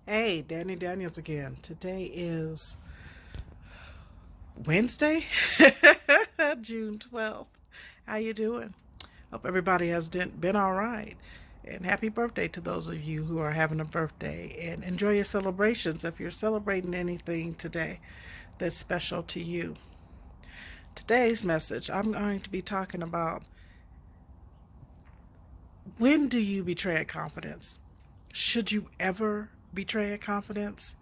Hey, Danny Daniels again. Today is Wednesday, June 12th. How you doing? Hope everybody has been all right. And happy birthday to those of you who are having a birthday. And enjoy your celebrations if you're celebrating anything today that's special to you. Today's message, I'm going to be talking about when do you betray a confidence? Should you ever betray a confidence?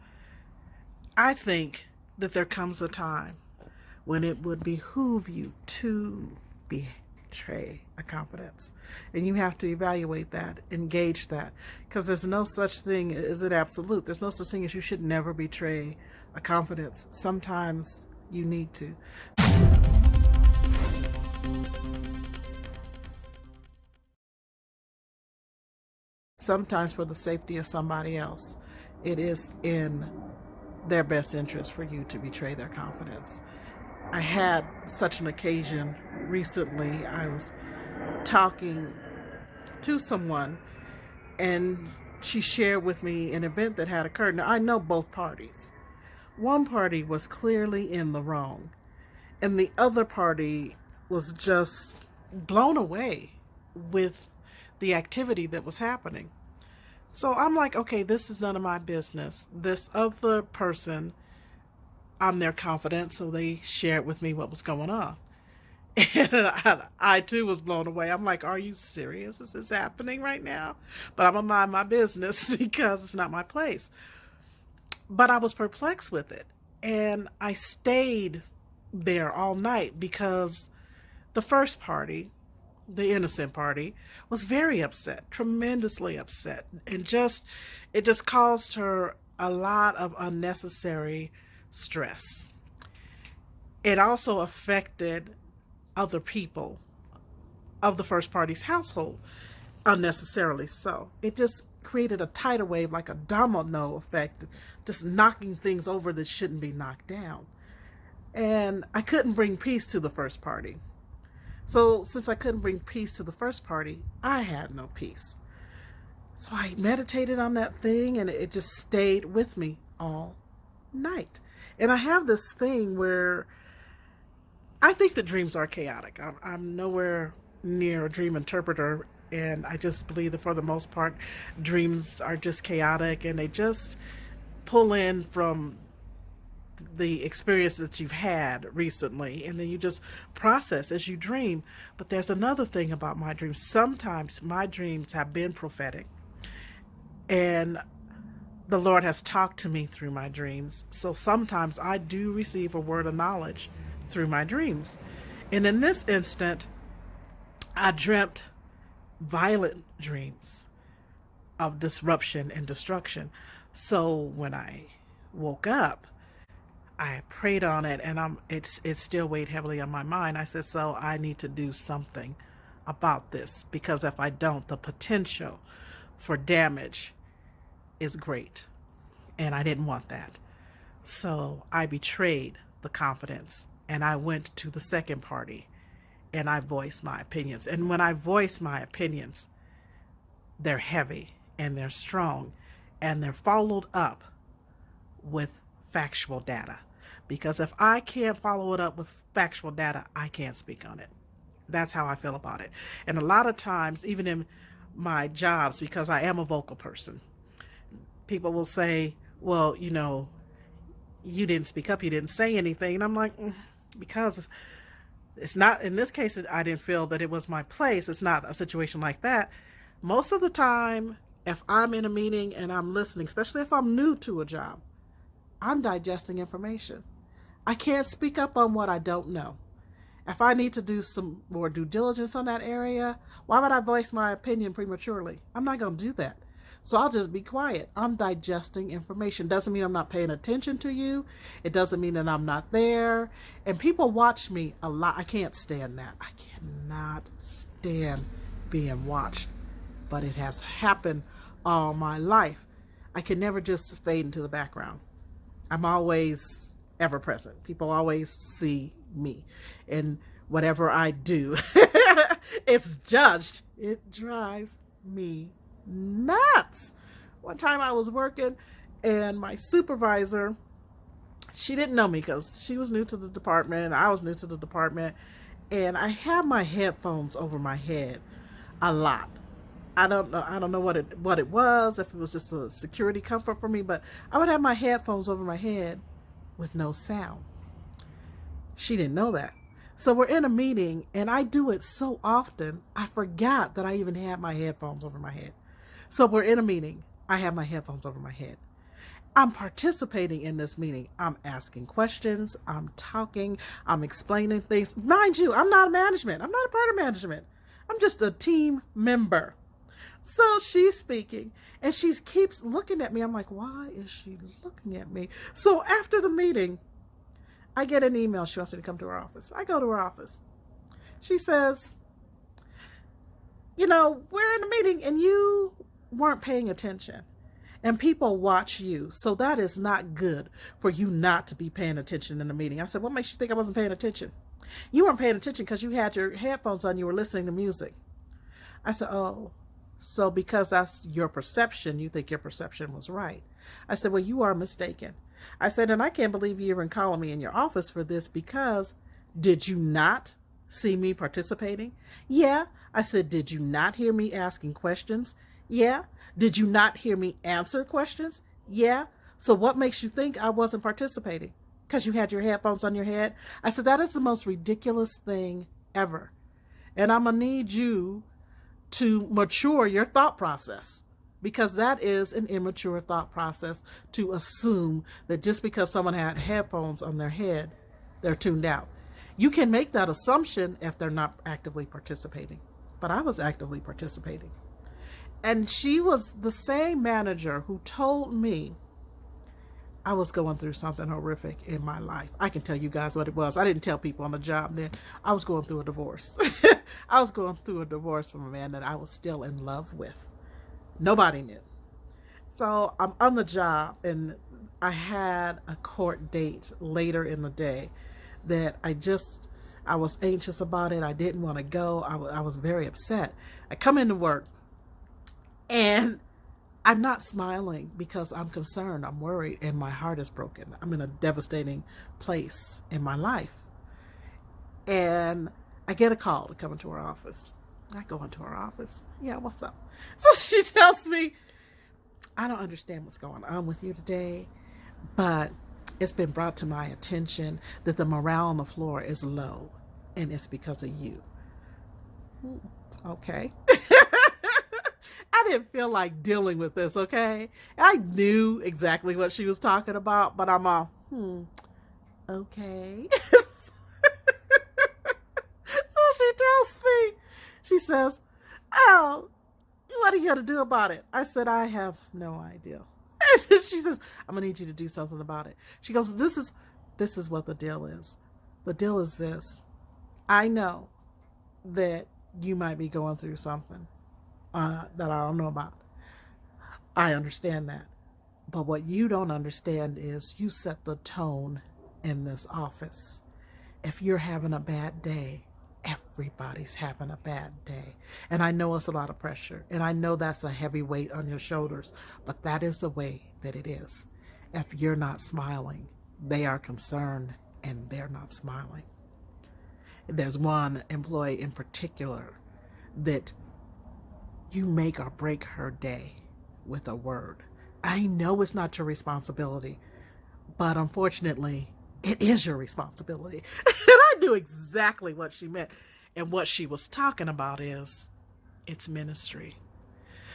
I think that there comes a time when it would behoove you to betray a confidence. And you have to evaluate that, engage that, because there's no such thing as an absolute. There's no such thing as you should never betray a confidence. Sometimes you need to. Sometimes for the safety of somebody else, it is in their best interest for you to betray their confidence. I had such an occasion recently. I was talking to someone and she shared with me an event that had occurred. Now, I know both parties. One party was clearly in the wrong, and the other party was just blown away with the activity that was happening. So I'm like, okay, this is none of my business. This other person, I'm their confidant, so they shared with me what was going on. And I too was blown away. I'm like, are you serious? Is this happening right now? But I'm going to mind my business because it's not my place. But I was perplexed with it. And I stayed there all night because the first party, the innocent party, was very upset, tremendously upset. And it just caused her a lot of unnecessary stress. It also affected other people of the first party's household unnecessarily so. It just created a tidal wave, like a domino effect, just knocking things over that shouldn't be knocked down. And I couldn't bring peace to the first party. So since I couldn't bring peace to the first party, I had no peace. So I meditated on that thing and it just stayed with me all night. And I have this thing where I think that dreams are chaotic. I'm nowhere near a dream interpreter, and I just believe that for the most part, dreams are just chaotic and they just pull in from the experience that you've had recently, and then you just process as you dream. But there's another thing about my dreams. Sometimes my dreams have been prophetic, and the Lord has talked to me through my dreams. So sometimes I do receive a word of knowledge through my dreams. And in this instant, I dreamt violent dreams of disruption and destruction. So when I woke up, I prayed on it, and it still weighed heavily on my mind. I said, so I need to do something about this, because if I don't, the potential for damage is great, and I didn't want that. So I betrayed the confidence, and I went to the second party and I voiced my opinions. And when I voice my opinions, they're heavy and they're strong and they're followed up with factual data. Because if I can't follow it up with factual data, I can't speak on it. That's how I feel about it. And a lot of times, even in my jobs, because I am a vocal person, people will say, well, you didn't speak up, you didn't say anything. And I'm like, because it's not, in this case, I didn't feel that it was my place. It's not a situation like that. Most of the time, if I'm in a meeting and I'm listening, especially if I'm new to a job, I'm digesting information. I can't speak up on what I don't know. If I need to do some more due diligence on that area, why would I voice my opinion prematurely? I'm not going to do that. So I'll just be quiet. I'm digesting information. Doesn't mean I'm not paying attention to you. It doesn't mean that I'm not there. And people watch me a lot. I can't stand that. I cannot stand being watched. But it has happened all my life. I can never just fade into the background. I'm always ever present. People always see me. And whatever I do, it's judged. It drives me nuts. One time I was working And my supervisor, she didn't know me because she was new to the department. I was new to the department. And I had my headphones over my head a lot. I don't know what it was, if it was just a security comfort for me, but I would have my headphones over my head with no sound. She didn't know that. So we're in a meeting, and I do it so often, I forgot that I even had my headphones over my head. So we're in a meeting. I have my headphones over my head. I'm participating in this meeting. I'm asking questions. I'm talking. I'm explaining things. Mind you, I'm not management. I'm not a part of management. I'm just a team member. So she's speaking, and she keeps looking at me. I'm like, why is she looking at me? So after the meeting, I get an email. She wants me to come to her office. I go to her office. She says, we're in a meeting and you weren't paying attention. And people watch you. So that is not good for you not to be paying attention in the meeting. I said, what makes you think I wasn't paying attention? You weren't paying attention because you had your headphones on. You were listening to music. I said, oh, so because that's your perception, you think your perception was right. I said, well, you are mistaken. I said, and I can't believe you even calling me in your office for this, because did you not see me participating? Yeah. I said, did you not hear me asking questions? Yeah. Did you not hear me answer questions? Yeah. So what makes you think I wasn't participating? Because you had your headphones on your head? I said, that is the most ridiculous thing ever. And I'm going to need you to mature your thought process, because that is an immature thought process to assume that just because someone had headphones on their head, they're tuned out. You can make that assumption if they're not actively participating. But I was actively participating. And she was the same manager who told me I was going through something horrific in my life. I can tell you guys what it was. I didn't tell people on the job then. I was going through a divorce. I was going through a divorce from a man that I was still in love with. Nobody knew. So I'm on the job, and I had a court date later in the day that I was anxious about it. I didn't want to go. I was very upset. I come into work, and I'm not smiling because I'm concerned, I'm worried, and my heart is broken. I'm in a devastating place in my life. And I get a call to come into her office. I go into her office. Yeah, what's up? So she tells me, I don't understand what's going on with you today, but it's been brought to my attention that the morale on the floor is low, and it's because of you. Okay. I didn't feel like dealing with this, okay? I knew exactly what she was talking about, but I'm okay. So she tells me, she says, oh, what are you going to do about it? I said, I have no idea. And she says, I'm going to need you to do something about it. She goes, this is what the deal is. The deal is this. I know that you might be going through something that I don't know about. I understand that. But what you don't understand is you set the tone in this office. If you're having a bad day, everybody's having a bad day. And I know it's a lot of pressure. And I know that's a heavy weight on your shoulders. But that is the way that it is. If you're not smiling, they are concerned and they're not smiling. There's one employee in particular that you make or break her day with a word. I know it's not your responsibility, but unfortunately, it is your responsibility. And I knew exactly what she meant. And what she was talking about is, it's ministry.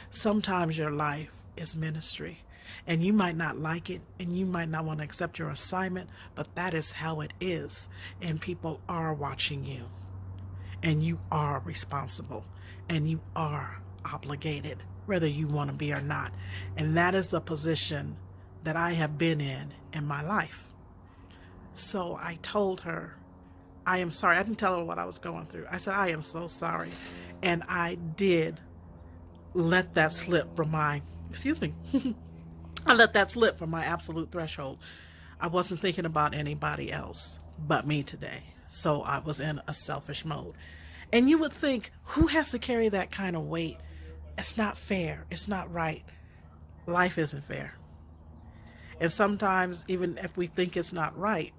Sometimes your life is ministry. And you might not like it, and you might not want to accept your assignment, but that is how it is. And people are watching you. And you are responsible. And you are obligated, whether you want to be or not. And that is the position that I have been in my life. So I told her, I am sorry. I didn't tell her what I was going through. I said, I am so sorry. And I did let that slip from my, I let that slip from my absolute threshold. I wasn't thinking about anybody else but me today. So I was in a selfish mode. And you would think, who has to carry that kind of weight? It's not fair. It's not right. Life isn't fair. And sometimes, even if we think it's not right,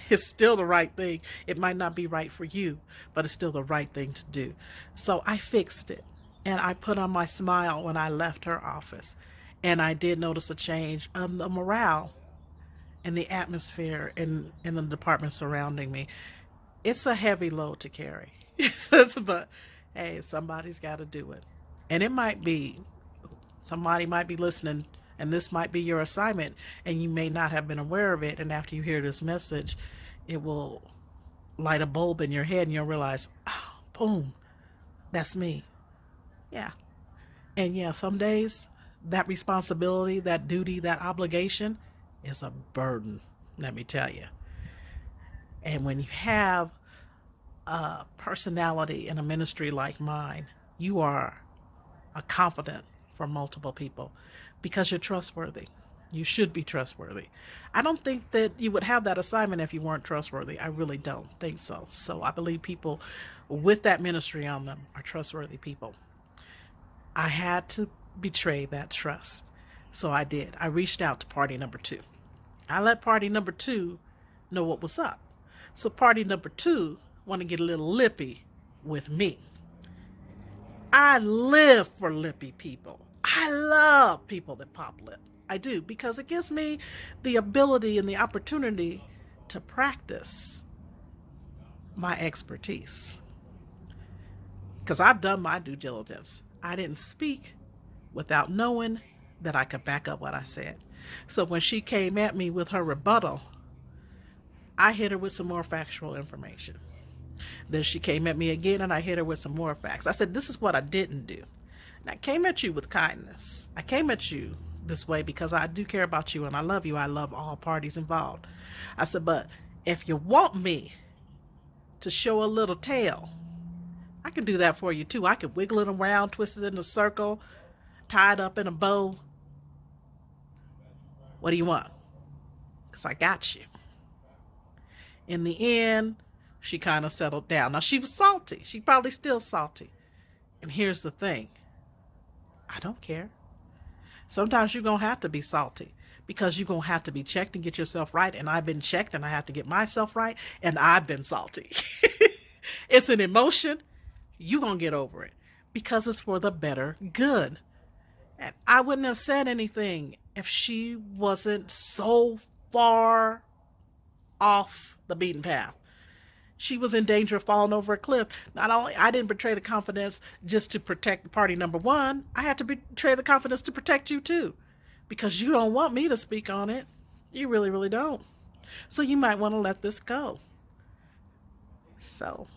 it's still the right thing. It might not be right for you, but it's still the right thing to do. So I fixed it. And I put on my smile when I left her office. And I did notice a change on the morale and the atmosphere in the department surrounding me. It's a heavy load to carry. But hey, somebody's got to do it. And it might be, somebody might be listening, and this might be your assignment, and you may not have been aware of it. And after you hear this message, it will light a bulb in your head, and you'll realize, oh, boom, that's me. Yeah. And yeah, some days that responsibility, that duty, that obligation is a burden, let me tell you. And when you have a personality in a ministry like mine, you are a confidant for multiple people because you're trustworthy. You should be trustworthy. I don't think that you would have that assignment if you weren't trustworthy. I really don't think so. So I believe people with that ministry on them are trustworthy people. I had to betray that trust. So I did. I reached out to party number 2. I let party number 2 know what was up. So party number 2 want to get a little lippy with me. I live for lippy people. I love people that pop lip. I do, because it gives me the ability and the opportunity to practice my expertise. Because I've done my due diligence. I didn't speak without knowing that I could back up what I said. So when she came at me with her rebuttal, I hit her with some more factual information. Then she came at me again, and I hit her with some more facts. I said, this is what I didn't do. And I came at you with kindness. I came at you this way because I do care about you and I love you. I love all parties involved. I said, but if you want me to show a little tail, I can do that for you too. I can wiggle it around, twist it in a circle, tie it up in a bow. What do you want? Because I got you. In the end, she kind of settled down. Now, she was salty. She probably still salty. And here's the thing. I don't care. Sometimes you're going to have to be salty because you're going to have to be checked and get yourself right. And I've been checked and I have to get myself right. And I've been salty. It's an emotion. You're going to get over it because it's for the better good. And I wouldn't have said anything if she wasn't so far off the beaten path. She was in danger of falling over a cliff. Not only I didn't betray the confidence just to protect party number 1, I had to betray the confidence to protect you too, because you don't want me to speak on it. You really, really don't. So you might want to let this go. So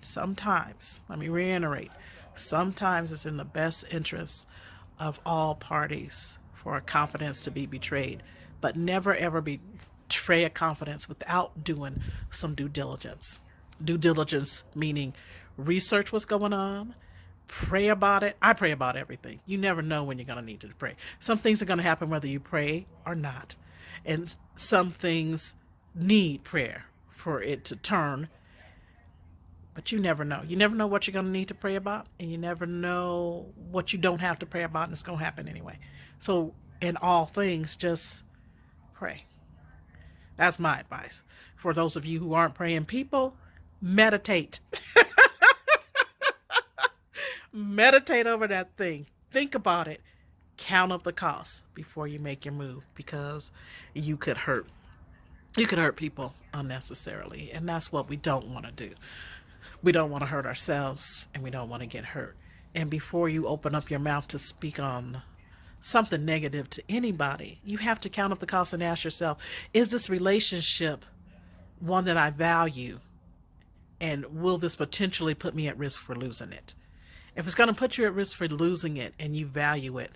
sometimes, let me reiterate, sometimes it's in the best interest of all parties for a confidence to be betrayed, but never ever betray a confidence without doing some due diligence. Due diligence meaning research what's going on, pray about it. I pray about everything. You never know when you're going to need to pray. Some things are going to happen whether you pray or not. And some things need prayer for it to turn. But you never know. You never know what you're going to need to pray about, and you never know what you don't have to pray about, and it's going to happen anyway. So in all things, just pray. That's my advice. For those of you who aren't praying people, meditate. Meditate over that thing. Think about it. Count up the cost before you make your move, because you could hurt people unnecessarily, and that's what we don't want to do. We don't want to hurt ourselves, and we don't want to get hurt. And before you open up your mouth to speak on something negative to anybody, you have to count up the cost and ask yourself, is this relationship one that I value? And will this potentially put me at risk for losing it? If it's going to put you at risk for losing it and you value it,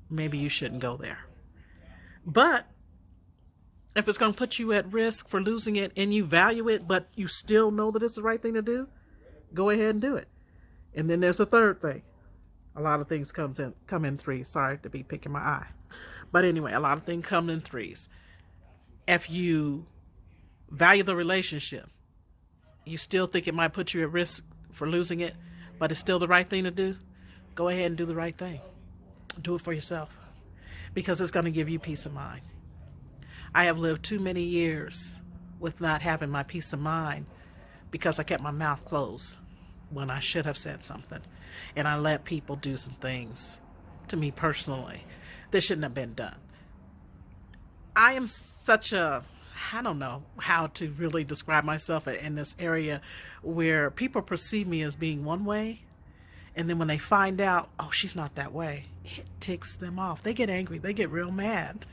maybe you shouldn't go there. But if it's going to put you at risk for losing it and you value it, but you still know that it's the right thing to do, go ahead and do it. And then there's a third thing. A lot of things come in threes. Sorry to be picking my eye. But anyway, a lot of things come in threes. If you value the relationship, you still think it might put you at risk for losing it, but it's still the right thing to do, go ahead and do the right thing. Do it for yourself. because it's going to give you peace of mind. I have lived too many years with not having my peace of mind because I kept my mouth closed when I should have said something. And I let people do some things to me personally that shouldn't have been done. I am such a, I don't know how to really describe myself in this area where people perceive me as being one way. And then when they find out, oh, she's not that way, it ticks them off. They get angry. They get real mad.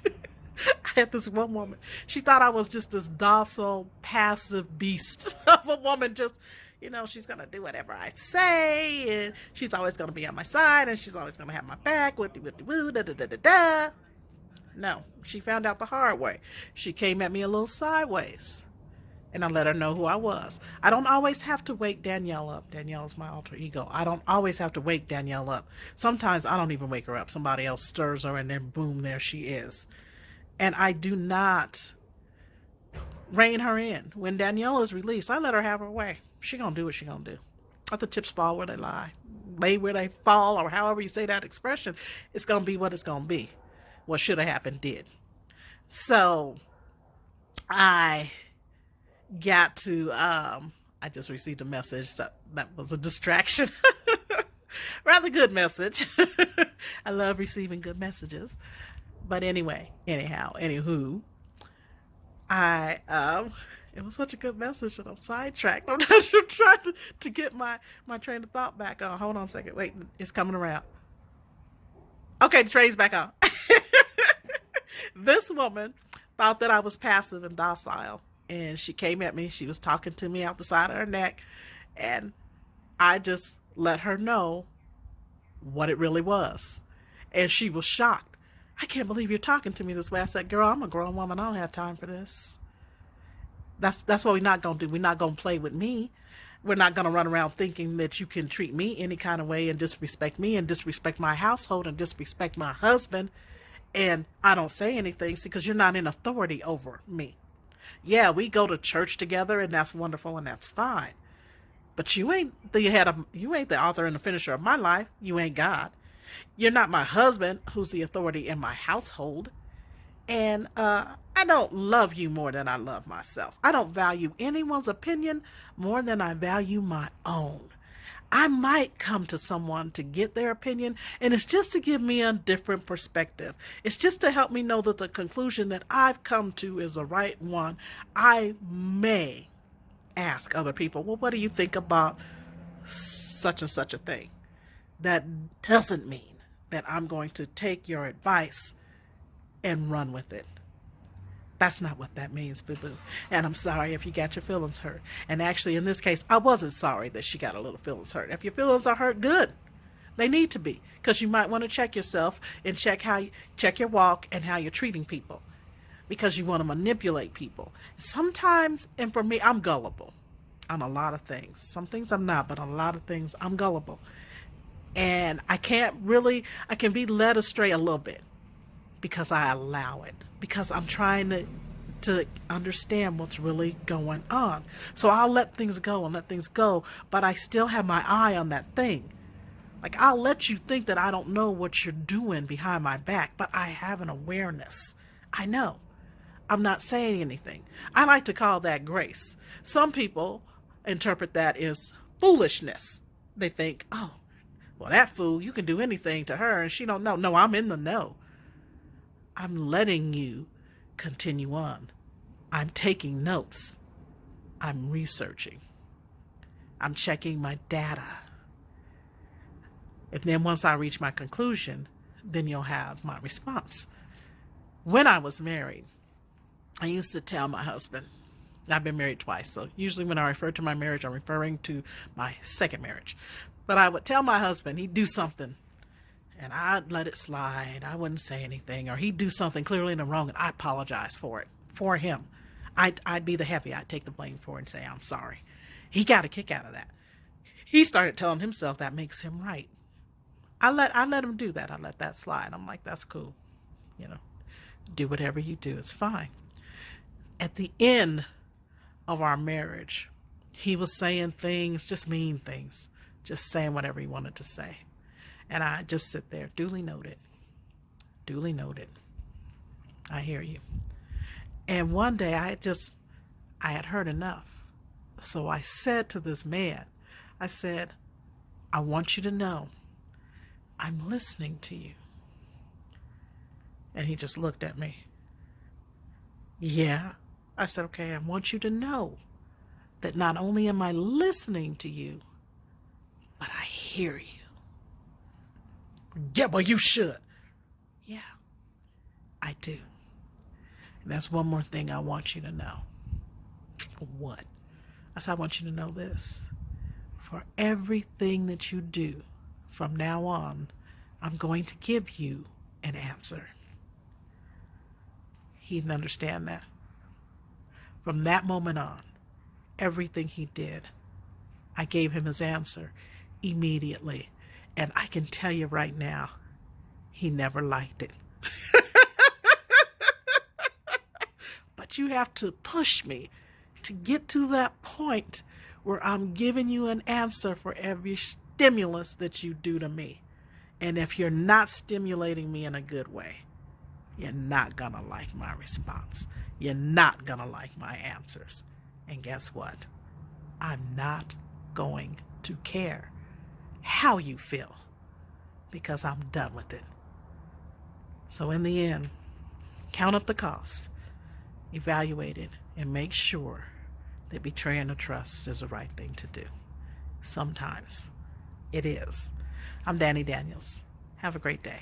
I had this one woman. She thought I was just this docile, passive beast of a woman. Just, she's going to do whatever I say. And she's always going to be on my side. And she's always going to have my back. Woo, da, da, da, da, da. No, she found out the hard way. She came at me a little sideways. And I let her know who I was. I don't always have to wake Danielle up. Danielle is my alter ego. I don't always have to wake Danielle up. Sometimes I don't even wake her up. Somebody else stirs her and then boom, there she is. And I do not rein her in. When Danielle is released, I let her have her way. She gonna do what she gonna do. Let the chips fall where they lie. Lay where they fall, or however you say that expression. It's gonna be what it's gonna be. What should have happened did. So I got to, I just received a message that was a distraction. Rather good message. I love receiving good messages. But anywho, it was such a good message that I'm sidetracked. I'm not sure trying to get my train of thought back on. Hold on a second. Wait, it's coming around. Okay, the train's back on. This woman thought that I was passive and docile. And she came at me. She was talking to me out the side of her neck. And I just let her know what it really was. And she was shocked. I can't believe you're talking to me this way. I said, girl, I'm a grown woman. I don't have time for this. That's what we're not going to do. We're not going to play with me. We're not going to run around thinking that you can treat me any kind of way and disrespect me and disrespect my household and disrespect my husband. And I don't say anything because you're not in authority over me. Yeah, we go to church together and that's wonderful and that's fine. But you ain't the author and the finisher of my life. You ain't God. You're not my husband who's the authority in my household. And I don't love you more than I love myself. I don't value anyone's opinion more than I value my own. I might come to someone to get their opinion, and it's just to give me a different perspective. It's just to help me know that the conclusion that I've come to is the right one. I may ask other people, well, what do you think about such and such a thing? That doesn't mean that I'm going to take your advice and run with it. That's not what that means, boo-boo. And I'm sorry if you got your feelings hurt. And actually, in this case, I wasn't sorry that she got a little feelings hurt. If your feelings are hurt, good. They need to be. Because you might want to check yourself and check your walk and how you're treating people. Because you want to manipulate people. Sometimes, and for me, I'm gullible on a lot of things. Some things I'm not, but on a lot of things, I'm gullible. And I can be led astray a little bit. Because I allow it. Because I'm trying to understand what's really going on. So I'll let things go, but I still have my eye on that thing. Like, I'll let you think that I don't know what you're doing behind my back, but I have an awareness. I know. I'm not saying anything. I like to call that grace. Some people interpret that as foolishness. They think, oh, well, that fool, you can do anything to her and she don't know. No, I'm in the know. I'm letting you continue on. I'm taking notes. I'm researching. I'm checking my data. And then once I reach my conclusion, then you'll have my response. When I was married, I used to tell my husband, I've been married twice, so usually when I refer to my marriage, I'm referring to my second marriage. But I would tell my husband, he'd do something, and I'd let it slide. I wouldn't say anything. Or he'd do something clearly in the wrong, and I apologize for it, for him. I'd be the heavy. I'd take the blame for it and say, I'm sorry. He got a kick out of that. He started telling himself that makes him right. I let him do that. I let that slide. I'm like, that's cool. You know, do whatever you do. It's fine. At the end of our marriage, he was saying things, just mean things, just saying whatever he wanted to say. And I just sit there, duly noted. Duly noted. I hear you. And one day I had heard enough. So I said to this man, I said, I want you to know I'm listening to you. And he just looked at me. Yeah. I said, okay, I want you to know that not only am I listening to you, but I hear you. Yeah, well, you should. Yeah, I do. And that's one more thing I want you to know. What? I said, I want you to know this. For everything that you do from now on, I'm going to give you an answer. He didn't understand that. From that moment on, everything he did, I gave him his answer immediately. And I can tell you right now, he never liked it. But you have to push me to get to that point where I'm giving you an answer for every stimulus that you do to me. And if you're not stimulating me in a good way, you're not going to like my response. You're not going to like my answers. And guess what? I'm not going to care how you feel because I'm done with it. So in the end, count up the cost, evaluate it, and make sure that betraying the trust is the right thing to do. Sometimes it is. I'm Danny Daniels. Have a great day.